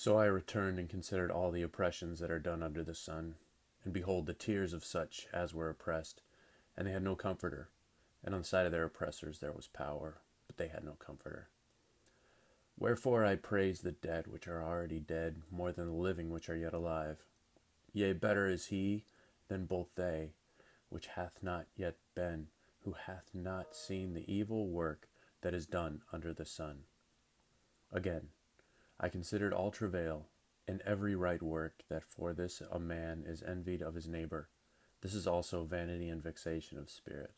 So I returned and considered all the oppressions that are done under the sun. And behold, the tears of such as were oppressed, and they had no comforter. And on the side of their oppressors there was power, but they had no comforter. Wherefore I praise the dead which are already dead more than the living which are yet alive. Yea, better is he than both they, which hath not yet been, who hath not seen the evil work that is done under the sun. Again, I considered all travail, and every right work, that for this a man is envied of his neighbor. This is also vanity and vexation of spirit.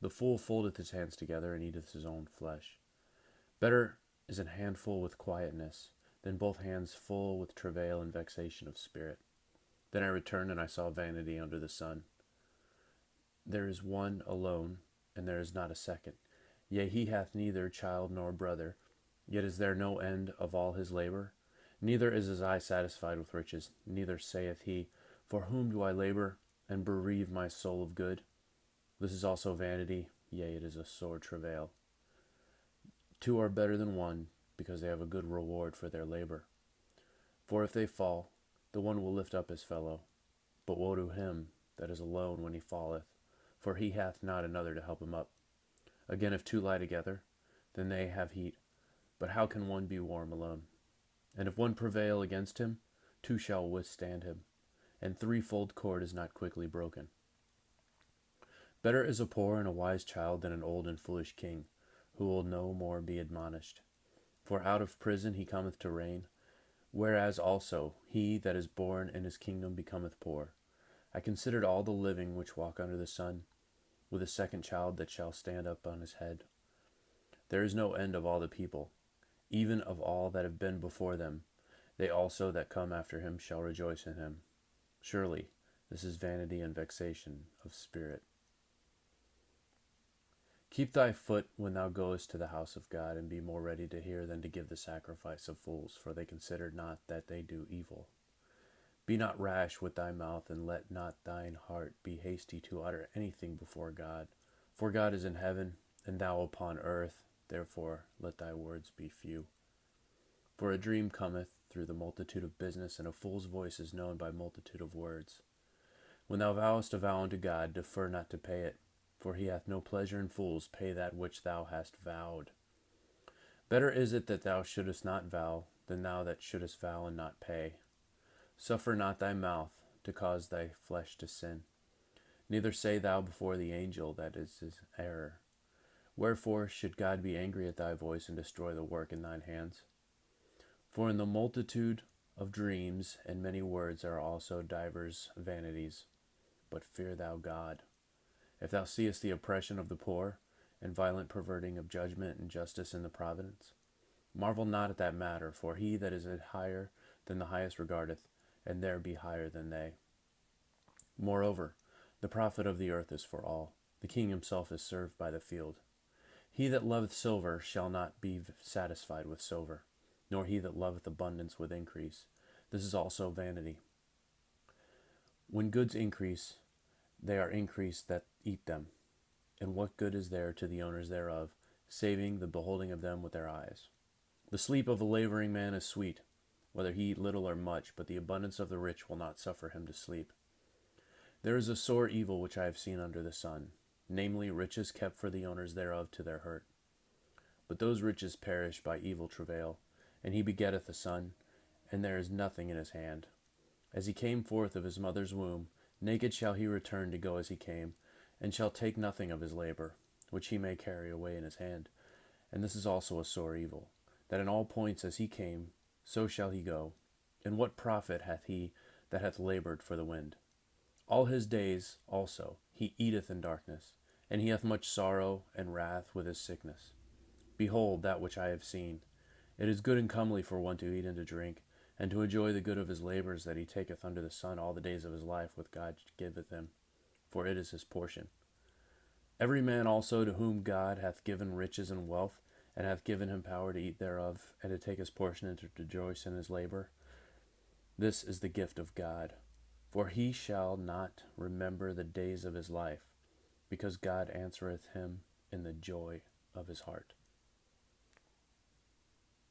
The fool foldeth his hands together, and eateth his own flesh. Better is an handful with quietness, than both hands full with travail and vexation of spirit. Then I returned, and I saw vanity under the sun. There is one alone, and there is not a second. Yea, he hath neither child nor brother, yet is there no end of all his labor. Neither is his eye satisfied with riches, neither saith he, For whom do I labor, and bereave my soul of good? This is also vanity, yea, it is a sore travail. Two are better than one, because they have a good reward for their labor. For if they fall, the one will lift up his fellow. But woe to him that is alone when he falleth, for he hath not another to help him up. Again, if two lie together, then they have heat. But how can one be warm alone? And if one prevail against him, two shall withstand him, and threefold cord is not quickly broken. Better is a poor and a wise child than an old and foolish king, who will no more be admonished. For out of prison he cometh to reign, whereas also he that is born in his kingdom becometh poor. I considered all the living which walk under the sun, with a second child that shall stand up on his head. There is no end of all the people, even of all that have been before them. They also that come after him shall rejoice in him. Surely this is vanity and vexation of spirit. Keep thy foot when thou goest to the house of God, and be more ready to hear than to give the sacrifice of fools, for they consider not that they do evil. Be not rash with thy mouth, and let not thine heart be hasty to utter anything before God. For God is in heaven, and thou upon earth, therefore let thy words be few. For a dream cometh through the multitude of business, and a fool's voice is known by multitude of words. When thou vowest a vow unto God, defer not to pay it, for he hath no pleasure in fools. Pay that which thou hast vowed. Better is it that thou shouldest not vow, than thou that shouldest vow and not pay. Suffer not thy mouth to cause thy flesh to sin. Neither say thou before the angel that is his error. Wherefore should God be angry at thy voice, and destroy the work in thine hands? For in the multitude of dreams and many words are also divers vanities. But fear thou God. If thou seest the oppression of the poor, and violent perverting of judgment and justice in the providence, marvel not at that matter, for he that is higher than the highest regardeth, and there be higher than they. Moreover, the profit of the earth is for all. The king himself is served by the field. He that loveth silver shall not be satisfied with silver, nor he that loveth abundance with increase. This is also vanity. When goods increase, they are increased that eat them. And what good is there to the owners thereof, saving the beholding of them with their eyes? The sleep of a laboring man is sweet, whether he eat little or much, but the abundance of the rich will not suffer him to sleep. There is a sore evil which I have seen under the sun, namely riches kept for the owners thereof to their hurt. But those riches perish by evil travail, and he begetteth a son, and there is nothing in his hand. As he came forth of his mother's womb, naked shall he return to go as he came, and shall take nothing of his labor, which he may carry away in his hand. And this is also a sore evil, that in all points as he came, so shall he go. And what profit hath he that hath labored for the wind? All his days also he eateth in darkness, and he hath much sorrow and wrath with his sickness. Behold that which I have seen. It is good and comely for one to eat and to drink, and to enjoy the good of his labors that he taketh under the sun all the days of his life, which God giveth him, for it is his portion. Every man also to whom God hath given riches and wealth, and hath given him power to eat thereof, and to take his portion and to rejoice in his labor, this is the gift of God. For he shall not remember the days of his life, because God answereth him in the joy of his heart.